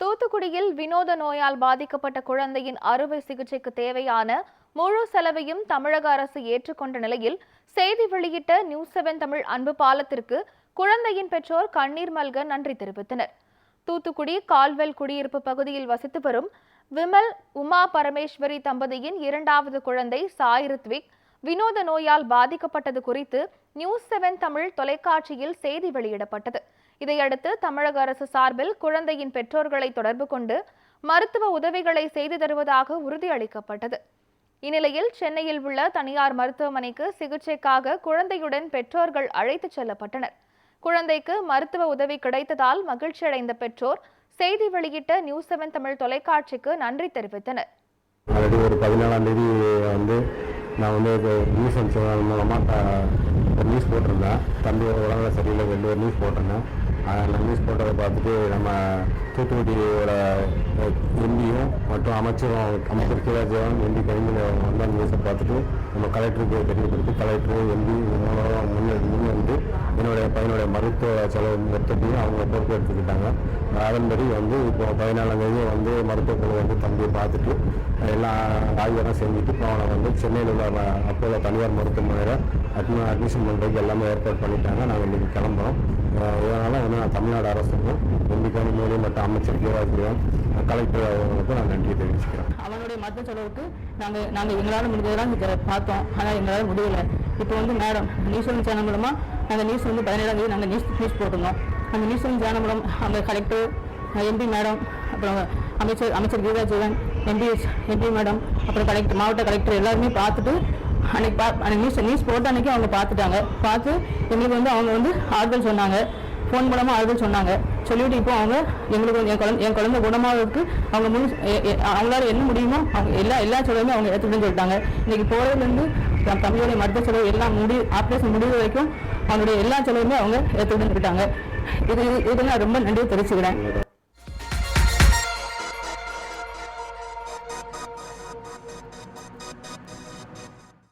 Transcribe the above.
தூத்துக்குடியில் வினோத நோயால் பாதிக்கப்பட்ட குழந்தையின் அறுவை சிகிச்சைக்கு தேவையான முழு செலவையும் தமிழக அரசு ஏற்றுக்கொண்ட நிலையில் செய்தி வெளியிட்ட நியூஸ்7 தமிழ் அன்பு பாலத்திற்கு குழந்தையின் பெற்றோர் கண்ணீர் மல்க நன்றி தெரிவித்தனர். தூத்துக்குடி கால்வெல் குடியிருப்பு பகுதியில் வசித்து வரும் விமல் உமா பரமேஸ்வரி தம்பதியின் இரண்டாவது குழந்தை சாய் ரித்விக் வினோத நோயால் பாதிக்கப்பட்டது குறித்து நியூஸ்7 தமிழ் தொலைக்காட்சியில் செய்தி வெளியிடப்பட்டது. இதையடுத்து தமிழக அரசு சார்பில் குழந்தையின் பெற்றோர்களை தொடர்பு கொண்டு மருத்துவ உதவிகளை செய்து தருவதாக உறுதியளிக்கப்பட்டது. இந்நிலையில் சென்னையில் உள்ள தனியார் மருத்துவமனைக்கு சிகிச்சைக்காக குழந்தையுடன் பெற்றோர்கள் அழைத்துச் செல்லப்பட்டனர். குழந்தைக்கு மருத்துவ உதவி கிடைத்ததால் மகிழ்ச்சியடைந்த பெற்றோர் செய்தி வெளியிட்ட நியூஸ்7 தமிழ் தொலைக்காட்சிக்கு நன்றி தெரிவித்தனர். ஒரு 14ஆம் தேதி நான் நியூஸ் மூலமாக நியூஸ் போட்டிருந்தேன். தம்பியோட உடம்புல சரியில்லை ஒரு நியூஸ் போட்டிருந்தேன். அந்த நியூஸ் போட்டதை பார்த்துட்டு நம்ம தூத்துக்குடியோட எம்பியும் மற்றும் அமைச்சர் சிவராஜன் எம்பி கையில் வந்த நியூஸை பார்த்துட்டு நம்ம கலெக்டருக்கு தெரியப்படுத்தி கலெக்டர் எம்பி முன் வந்து என்னுடைய பையனுடைய மருத்துவ செலவு மொத்தத்தையும் அவங்க பொறுப்பு எடுத்துக்கிட்டாங்க. அதன்படி இப்போ 14ஆம் தேதி மருத்துவ குழு தம்பியை பார்த்துட்டு எல்லா ஆய்வெல்லாம் செஞ்சுட்டு இப்போ அவனை சென்னையில் உள்ள அப்போலோ தனியார் மருத்துவமனையில் அட்மிஷன் பண்ணுறதுக்கு எல்லாமே ஏற்பாடு பண்ணிட்டாங்க. நாங்கள் இன்றைக்கி கிளம்புறோம். இதனால் நான் தமிழ்நாடு அரசுக்கும் எம்பிக்கான மூலியம் மற்றும் அமைச்சர் சிவராஜன் கலெக்டர் அவர்களுக்கு நான் நன்றியை தெரிவிச்சுக்கிறேன். அவனுடைய மருத்துவ செலவுக்கு நாங்கள் எங்களால் முடிஞ்சதெல்லாம் பார்த்தோம். ஆனால் எங்களால் முடியலை. இப்போ மேடம் நியூஸ்7 சேனல் மூலமாக நாங்கள் நியூஸ் 17ஆம் தேதி நாங்கள் நியூஸ் போட்டிருந்தோம். அந்த நியூஸ்7 சேனல் மூலம் அங்கே கலெக்டர் எம்பி மேடம் அப்புறம் அமைச்சர் கீதாஜீவன் எம்பி மேடம் அப்புறம் கலெக்டர் மாவட்ட கலெக்டர் எல்லாருமே பார்த்துட்டு அன்னைக்கு நியூஸ் போட்ட அன்னைக்கு அவங்க பார்த்துட்டாங்க. பார்த்து எங்களுக்கு அவங்க ஆறுதல் சொன்னாங்க. ஃபோன் மூலமாக ஆறுதல் சொன்னாங்க. சொல்லிவிட்டு இப்போ அவங்க எங்களுக்கு என் குழந்தை குணமாகிறதுக்கு அவங்க அவங்களால என்ன முடியுமோ அவங்க எல்லா செலவுமே அவங்க எடுத்துக்கிட்டு சொல்லிட்டாங்க. இன்னைக்கு போகிறதுலேருந்து தம்பியோடைய மருத்துவ செலவு எல்லாம் ஆப்ரேஷன் முடிவு வரைக்கும் அவங்களுடைய எல்லா செலவுமே அவங்க எடுத்துக்கிட்டு சொல்லிட்டாங்க. இது நான் ரொம்ப நன்றியை தெரிவிச்சுக்கிறேன்.